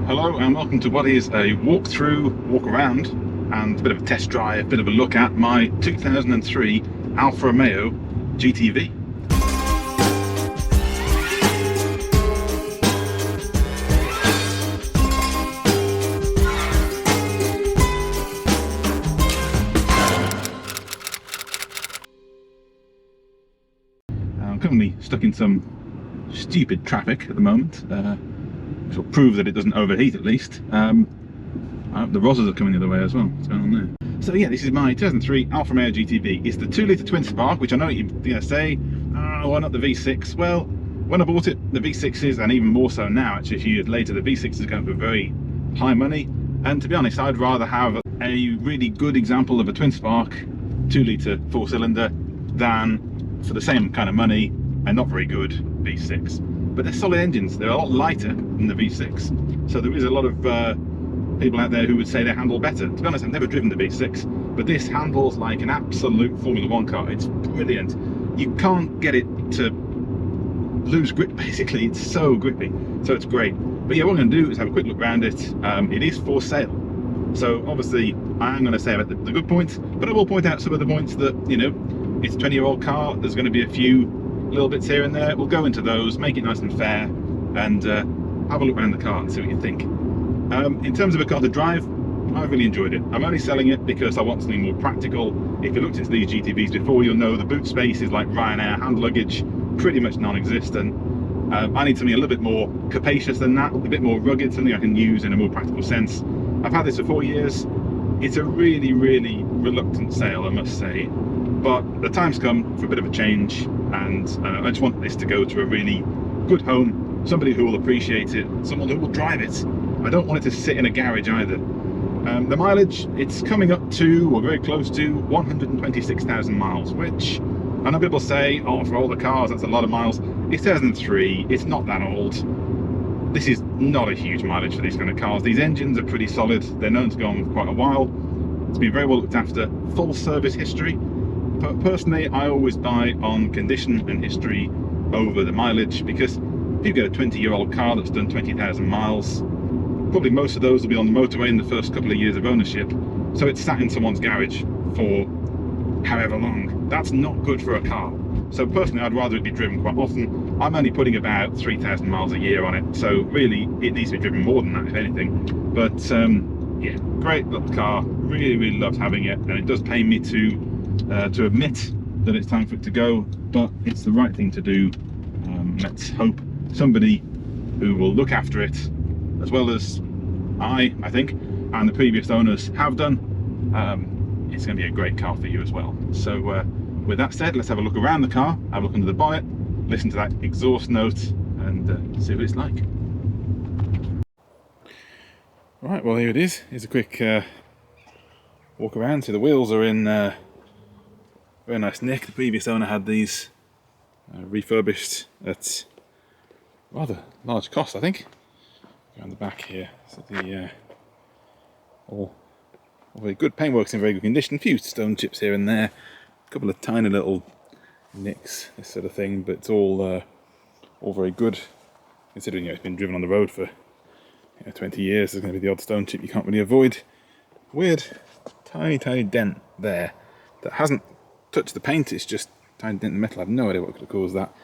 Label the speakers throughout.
Speaker 1: Hello and welcome to what is a walkthrough, walk around and a bit of a test drive, a bit of a look at my 2003 Alfa Romeo GTV. I'm currently stuck in some stupid traffic at the moment. Which will prove that it doesn't overheat at least. The Rosas are coming the other way as well. What's going on there? So yeah, this is my 2003 Alfa Romeo GTV. It's the 2-litre twin spark, which I know you're going to say, why not the V6? Well, when I bought it, the V6s, and even more so now, actually a few years later, the V6 is going for very high money. And to be honest, I'd rather have a really good example of a twin spark, 2-litre 4-cylinder, than for the same kind of money, and not very good V6. But they're solid engines. They're a lot lighter than the V6, so there is a lot of people out there who would say they handle better. To be honest, I've never driven the V6, but this handles like an absolute Formula 1 car. It's brilliant. You can't get it to lose grip, basically. It's so grippy, so it's great. But yeah, what I'm going to do is have a quick look around it. It is for sale, so obviously I am going to say about the good points, but I will point out some of the points that, you know, it's a 20-year-old car. There's going to be a few little bits here and there. We'll go into those, make it nice and fair, and have a look around the car and see what you think. In terms of a car to drive, I've really enjoyed it. I'm only selling it because I want something more practical. If you looked into these GTVs before, you'll know the boot space is like Ryanair hand luggage, pretty much non-existent. I need something a little bit more capacious than that, a bit more rugged, something I can use in a more practical sense. I've had this for 4 years. It's a really, really reluctant sale, I must say, but the time's come for a bit of a change, and I just want this to go to a really good home, somebody who will appreciate it, someone who will drive it. I don't want it to sit in a garage either. The mileage, it's coming up to, or very close to, 126,000 miles, which I know people say, oh, for all the cars, that's a lot of miles. It's 2003, it's not that old. This is not a huge mileage for these kind of cars. These engines are pretty solid. They're known to go on for quite a while. It's been very well looked after. Full service history. But personally, I always buy on condition and history over the mileage, because if you get a 20-year-old car that's done 20,000 miles, probably most of those will be on the motorway in the first couple of years of ownership. So it's sat in someone's garage for however long. That's not good for a car. So personally, I'd rather it be driven quite often. I'm only putting about 3,000 miles a year on it, so really it needs to be driven more than that, if anything. But yeah, great little car. Really, really loved having it, and it does pain me to admit that it's time for it to go, but it's the right thing to do. Let's hope somebody who will look after it as well as I think, and the previous owners have done. It's going to be a great car for you as well. So with that said, let's have a look around the car, have a look under the bonnet, listen to that exhaust note, and see what it's like. Right, well, here it is. Here's a quick walk around. So the wheels are in very nice nick. The previous owner had these refurbished at rather large cost, I think. Around the back here, so the all very good. Paintwork's in very good condition. A few stone chips here and there, a couple of tiny little nicks, this sort of thing, but it's all very good. Considering, you know, it's been driven on the road for 20 years, there's going to be the odd stone chip you can't really avoid. Weird, tiny dent there that hasn't touched the paint. It's just tiny dent in the metal. I have no idea what could have caused that.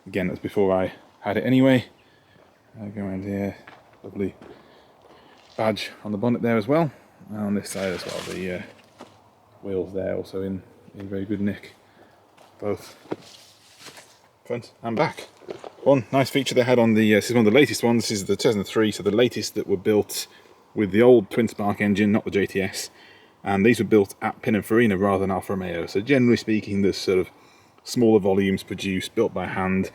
Speaker 1: Again, that's before I had it anyway. I'll go around here. Lovely badge on the bonnet there as well, and on this side as well, the wheels there also in very good nick, both front and back. One nice feature they had on the this is one of the latest ones. This is the 2003, so the latest that were built with the old twin spark engine, not the JTS, and these were built at Pininfarina rather than Alfa Romeo. So generally speaking, there's sort of smaller volumes produced, built by hand.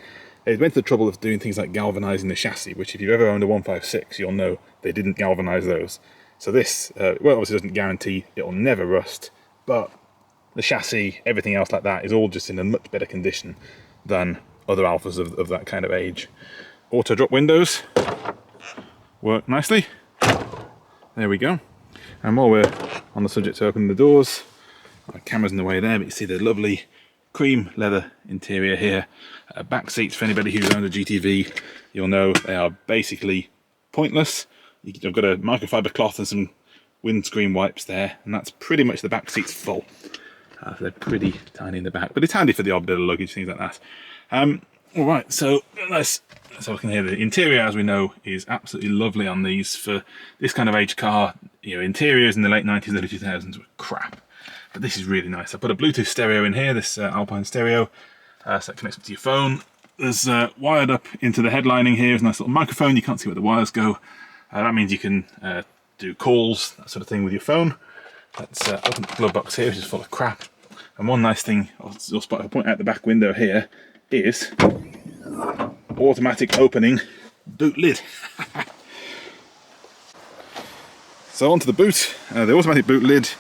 Speaker 1: They went to the trouble of doing things like galvanising the chassis, which if you've ever owned a 156, you'll know they didn't galvanise those. So this, well, obviously doesn't guarantee it'll never rust, but the chassis, everything else like that, is all just in a much better condition than other Alfas of that kind of age. Auto drop windows work nicely. There we go. And while we're on the subject of opening the doors, my camera's in the way there, but you see the lovely cream leather interior here. Back seats, for anybody who's owned a GTV, you'll know they are basically pointless I've got a microfiber cloth and some windscreen wipes there, and that's pretty much the back seat's full. So they're pretty tiny in the back, but it's handy for the odd bit of luggage, things like that. All right, so let's have a look in here. The interior, as we know, is absolutely lovely on these. For this kind of age car, you know, interiors in the late 90s, early 2000s were crap. But this is really nice. I put a Bluetooth stereo in here, this Alpine stereo, so it connects up to your phone. There's wired up into the headlining here, there's a nice little microphone. You can't see where the wires go. That means you can do calls, that sort of thing with your phone. Let's open the glove box here, which is full of crap. And one nice thing you'll spot if I point out the back window here is automatic opening boot lid. So onto the boot. The automatic boot lid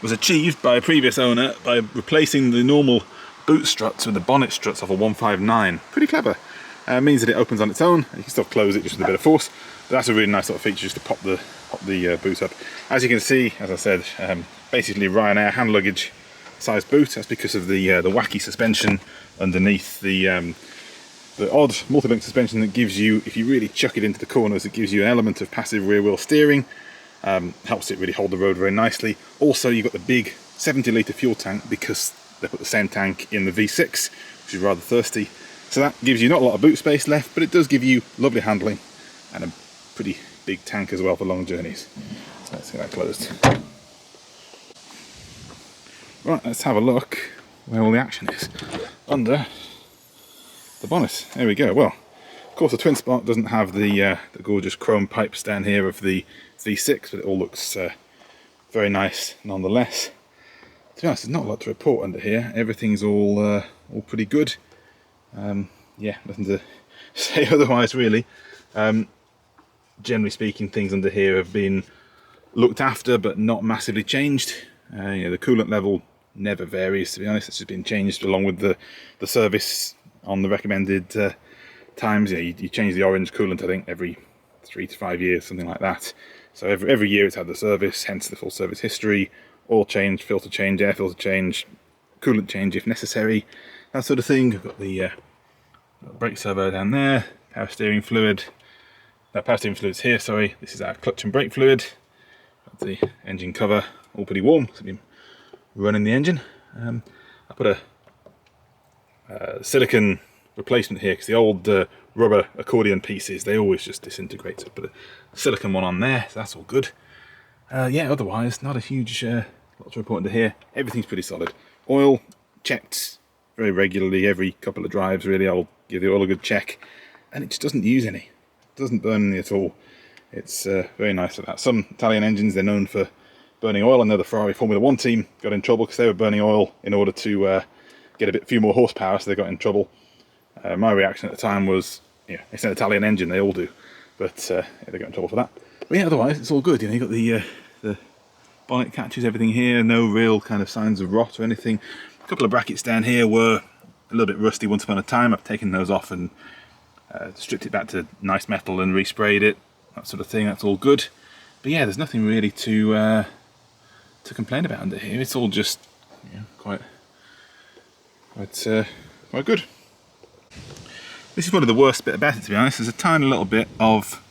Speaker 1: was achieved by a previous owner by replacing the normal boot struts with the bonnet struts of a 159. Pretty clever. Means that it opens on its own. You can still close it just with a bit of force, but that's a really nice little feature, just to pop the boot up. As you can see, as I said, basically Ryanair hand luggage size boot. That's because of the wacky suspension underneath, the odd multi-link suspension that gives you, if you really chuck it into the corners, it gives you an element of passive rear wheel steering. Helps it really hold the road very nicely. Also, you've got the big 70-litre fuel tank, because they put the same tank in the V6, which is rather thirsty. So that gives you not a lot of boot space left, but it does give you lovely handling and a pretty big tank as well for long journeys. So let's get that closed. Right, let's have a look where all the action is. Under the bonnet. There we go. Well, of course the Twin Spark doesn't have the gorgeous chrome pipes down here of the V6, but it all looks very nice nonetheless. To be honest, there's not a lot to report under here. Everything's all pretty good. Yeah, nothing to say otherwise really. Generally speaking, things under here have been looked after but not massively changed. You know, the coolant level never varies, to be honest. It's just been changed along with the service on the recommended times. You know, you change the orange coolant, I think, every 3 to 5 years, something like that. So every year it's had the service, hence the full service history. Oil change, filter change, air filter change, coolant change if necessary, that sort of thing. We've got the brake servo down there, power steering fluid. No, power steering fluid's here, sorry. This is our clutch and brake fluid. Got the engine cover, all pretty warm, so I've been running the engine. I put a silicone replacement here, because the old rubber accordion pieces, they always just disintegrate. So I put a silicone one on there, so that's all good. Yeah, otherwise, not a huge lot to report into here. Everything's pretty solid. Oil checked very regularly, every couple of drives really. I'll give the oil a good check, and it just doesn't use any. It doesn't burn any at all. It's very nice for that. Some Italian engines, they're known for burning oil. I know the Ferrari Formula 1 team got in trouble because they were burning oil in order to get a few more horsepower, so they got in trouble. My reaction at the time was, yeah, it's an Italian engine, they all do, but yeah, they got in trouble for that. But yeah, otherwise it's all good. You know, you've got the bonnet catches, everything here, no real kind of signs of rot or anything. A couple of brackets down here were a little bit rusty once upon a time. I've taken those off and stripped it back to nice metal and resprayed it, that sort of thing. That's all good. But yeah, there's nothing really to complain about under here. It's all just, yeah, quite good. This is probably the worst bit about it, to be honest. There's a tiny little bit of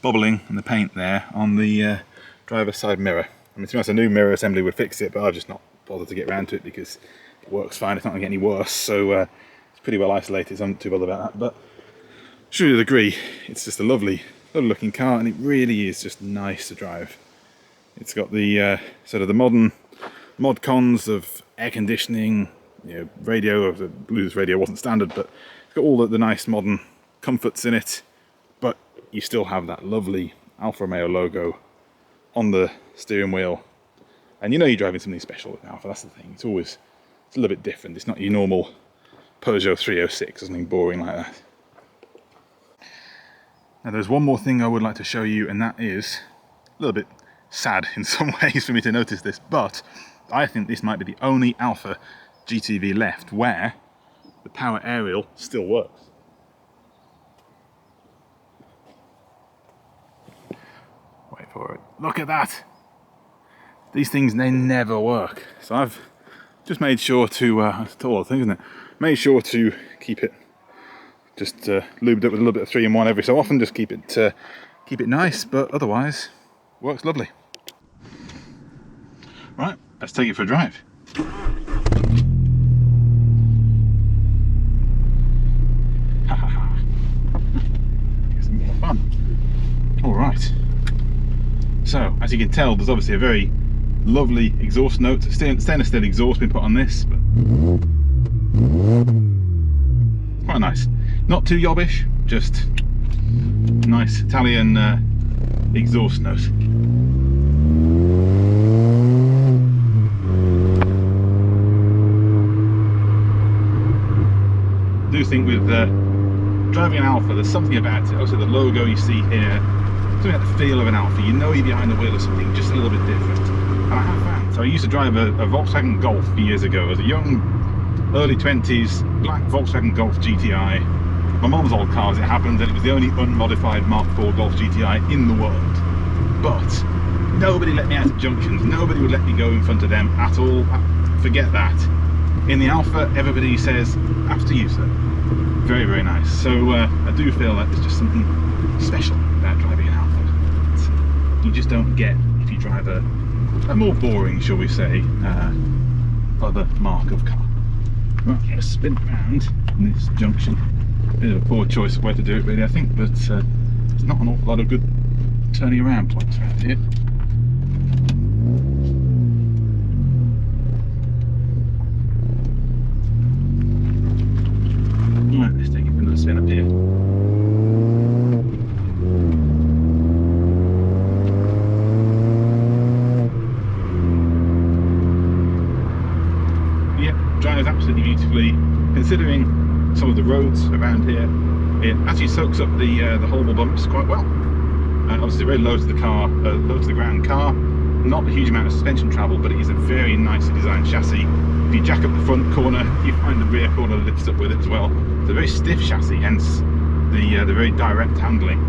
Speaker 1: bubbling in the paint there on the driver's side mirror. I mean, to be honest, a new mirror assembly would fix it, but I've just not bothered to get around to it because it works fine. It's not going to get any worse, so it's pretty well isolated, so I'm not too bothered about that. But I'm sure you'll agree, it's just a lovely looking car, and it really is just nice to drive. It's got the sort of the modern mod cons of air conditioning, you know, radio. The Bluetooth radio wasn't standard, but it's got all the nice modern comforts in it. But you still have that lovely Alfa Romeo logo on the steering wheel, and you know you're driving something special with Alfa. That's the thing. It's a little bit different. It's not your normal Peugeot 306 or something boring like that. Now there's one more thing I would like to show you, and that is a little bit sad in some ways for me to notice this, but I think this might be the only Alfa GTV left where the power aerial still works. Wait for it. Look at that! These things, they never work. So I've just made sure to, that's all the thing, isn't it? Made sure to keep it just lubed up with a little bit of 3-in-1 every so often, just keep it keep it nice, but otherwise works lovely. Right, let's take it for a drive. Some more fun. All right. So, as you can tell, there's obviously a very lovely exhaust note. Stainless steel exhaust been put on this, but quite nice. Not too yobbish, just nice Italian exhaust note. I do think with driving an Alfa, there's something about it. Also, the logo you see here, something about the feel of an Alfa. You know you're behind the wheel of something just a little bit different. And I have found. So I used to drive a Volkswagen Golf years ago as a young, early 20s, black Volkswagen Golf GTI. My mum's old car, as it happened, and it was the only unmodified Mark IV Golf GTI in the world. But nobody let me out of junctions. Nobody would let me go in front of them at all. Forget that. In the Alfa, everybody says, after you, sir. Very, very nice. So I do feel like there's just something special about driving an Alfa that you just don't get if you drive a more boring, shall we say, other mark of car. Right, let's spin around in this junction. Bit of a poor choice of way to do it, really, I think, but there's not an awful lot of good turning around points around here. Right, let's take it for another spin up here. Yeah, drives absolutely beautifully, considering some of the roads around here. It actually soaks up the horrible bumps quite well. Obviously very low to the car, low to the ground car. Not a huge amount of suspension travel, but it is a very nicely designed chassis. If you jack up the front corner, you find the rear corner lifts up with it as well. It's a very stiff chassis, hence the very direct handling.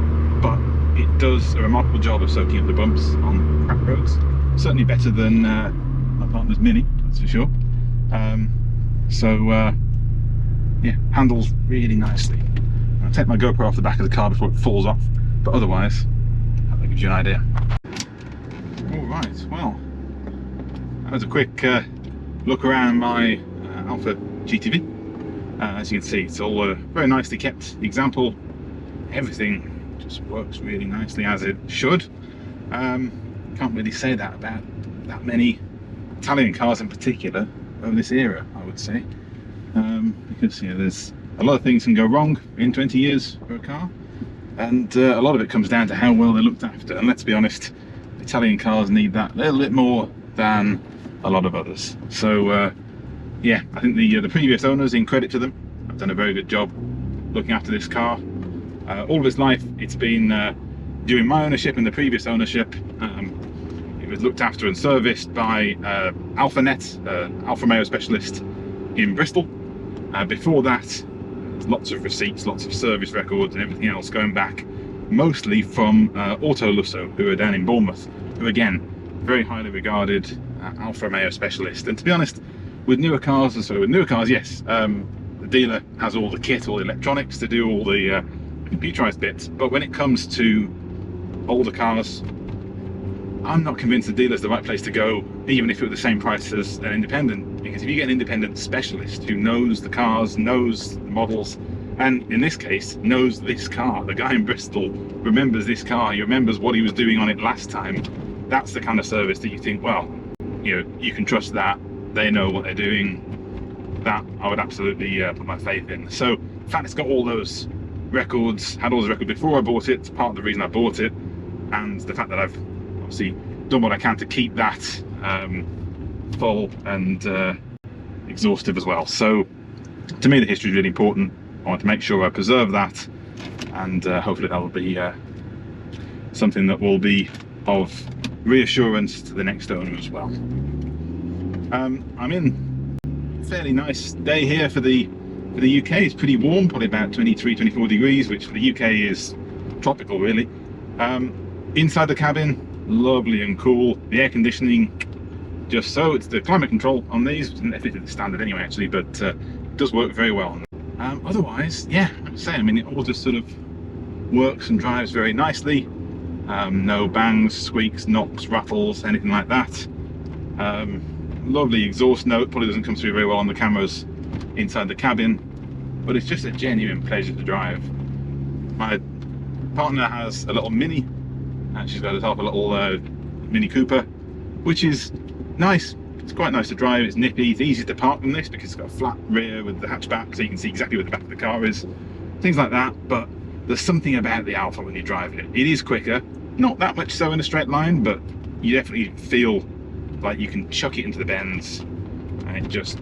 Speaker 1: But it does a remarkable job of soaking up the bumps on crap roads. Certainly better than my partner's Mini, that's for sure. Yeah, handles really nicely. I'll take my GoPro off the back of the car before it falls off, but otherwise, that gives you an idea. Alright, well, that was a quick look around my Alfa GTV. As you can see, it's all a very nicely kept example. Everything just works really nicely as it should. Can't really say that about that many Italian cars in particular of this era, I would say. Because there's a lot of things can go wrong in 20 years for a car, and a lot of it comes down to how well they're looked after. And let's be honest, Italian cars need that a little bit more than a lot of others. So yeah, I think the previous owners, in credit to them, have done a very good job looking after this car. All of its life, it's been during my ownership and the previous ownership, it was looked after and serviced by AlfaNet, Alfa Romeo specialist in Bristol. Before that, lots of receipts, lots of service records and everything else going back mostly from AutoLusso, who are down in Bournemouth, who again, very highly regarded Alfa Romeo specialist. And to be honest, with newer cars, yes, the dealer has all the kit, all the electronics to do all the computerized bits, but when it comes to older cars, I'm not convinced the dealer's the right place to go, even if it were the same price as an independent, because if you get an independent specialist who knows the cars, knows the models, and in this case knows this car, the guy in Bristol remembers this car, he remembers what he was doing on it last time, that's the kind of service that you think, well, you can trust that, they know what they're doing. That I would absolutely put my faith in. So the fact it's got all those records, had all those records before I bought it, it's part of the reason I bought it, and the fact that I've obviously done what I can to keep that full and exhaustive as well. So to me the history is really important. I want to make sure I preserve that, and hopefully that will be something that will be of reassurance to the next owner as well. I'm in a fairly nice day here for the UK. It's pretty warm, probably about 23-24 degrees, which for the UK is tropical really. Inside the cabin, lovely and cool. The air conditioning, just so. It's the climate control on these, it's the standard anyway actually, but it does work very well. Otherwise, yeah, like I say, I mean, it all just sort of works and drives very nicely. No bangs, squeaks, knocks, rattles, anything like that. Lovely exhaust note, probably doesn't come through very well on the cameras inside the cabin, but it's just a genuine pleasure to drive. My partner has a little Mini, and she's got herself a little Mini Cooper, which is nice. It's quite nice to drive, it's nippy, it's easy to park on this because it's got a flat rear with the hatchback, so you can see exactly where the back of the car is, things like that. But there's something about the Alfa when you drive it. It is quicker, not that much so in a straight line, but you definitely feel like you can chuck it into the bends and it just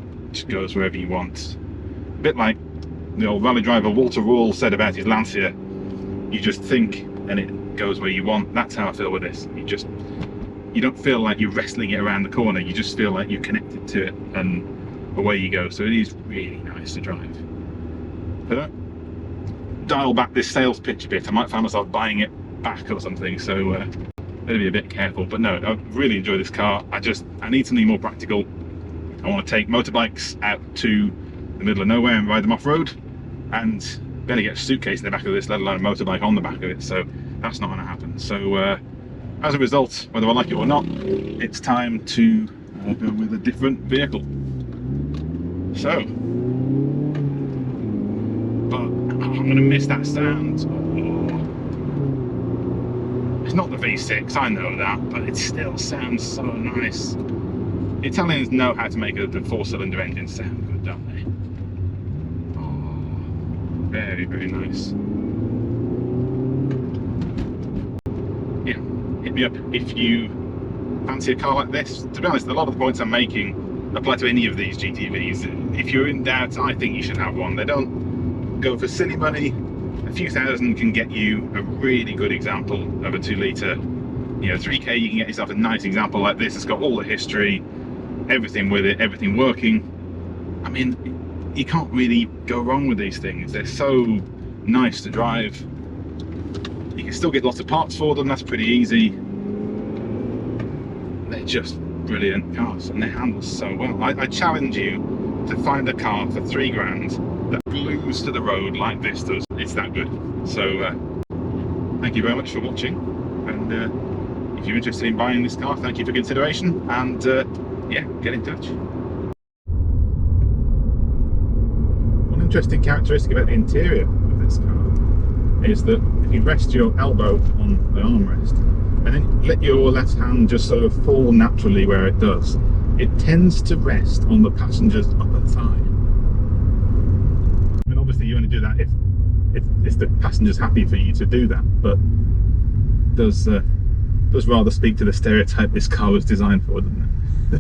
Speaker 1: goes wherever you want. A bit like the old rally driver Walter said about his Lancia, you just think and it goes where you want. That's how I feel with this. You don't feel like you're wrestling it around the corner, you just feel like you're connected to it and away you go. So it is really nice to drive. If I don't dial back this sales pitch a bit, I might find myself buying it back or something, so better be a bit careful. But no, I really enjoy this car. I need something more practical. I want to take motorbikes out to the middle of nowhere and ride them off-road, and better get a suitcase in the back of this, let alone a motorbike on the back of it, so that's not going to happen. So as a result, whether I like it or not, it's time to go with a different vehicle. So, but I'm going to miss that sound. It's not the V6, I know that, but it still sounds so nice. The Italians know how to make the four-cylinder engine sound good, don't they? Oh, very, very nice. Yeah, hit me up if you fancy a car like this. To be honest, a lot of the points I'm making apply to any of these GTVs. If you're in doubt, I think you should have one. They don't go for silly money. A few thousand can get you a really good example of a 2-litre. You know, 3K, you can get yourself a nice example like this. It's got all the history, everything with it, everything working. I mean, you can't really go wrong with these things. They're so nice to drive. You can still get lots of parts for them, that's pretty easy. They're just brilliant cars and they handle so well. I challenge you to find a car for £3,000 that glues to the road like this does. It's that good. So thank you very much for watching, and if you're interested in buying this car, thank you for consideration, and yeah, get in touch. One interesting characteristic about the interior of this car is that if you rest your elbow on the armrest and then let your left hand just sort of fall naturally where it does, it tends to rest on the passenger's upper thigh. I mean, obviously you only do that if the passenger's happy for you to do that, but does rather speak to the stereotype this car was designed for, doesn't it?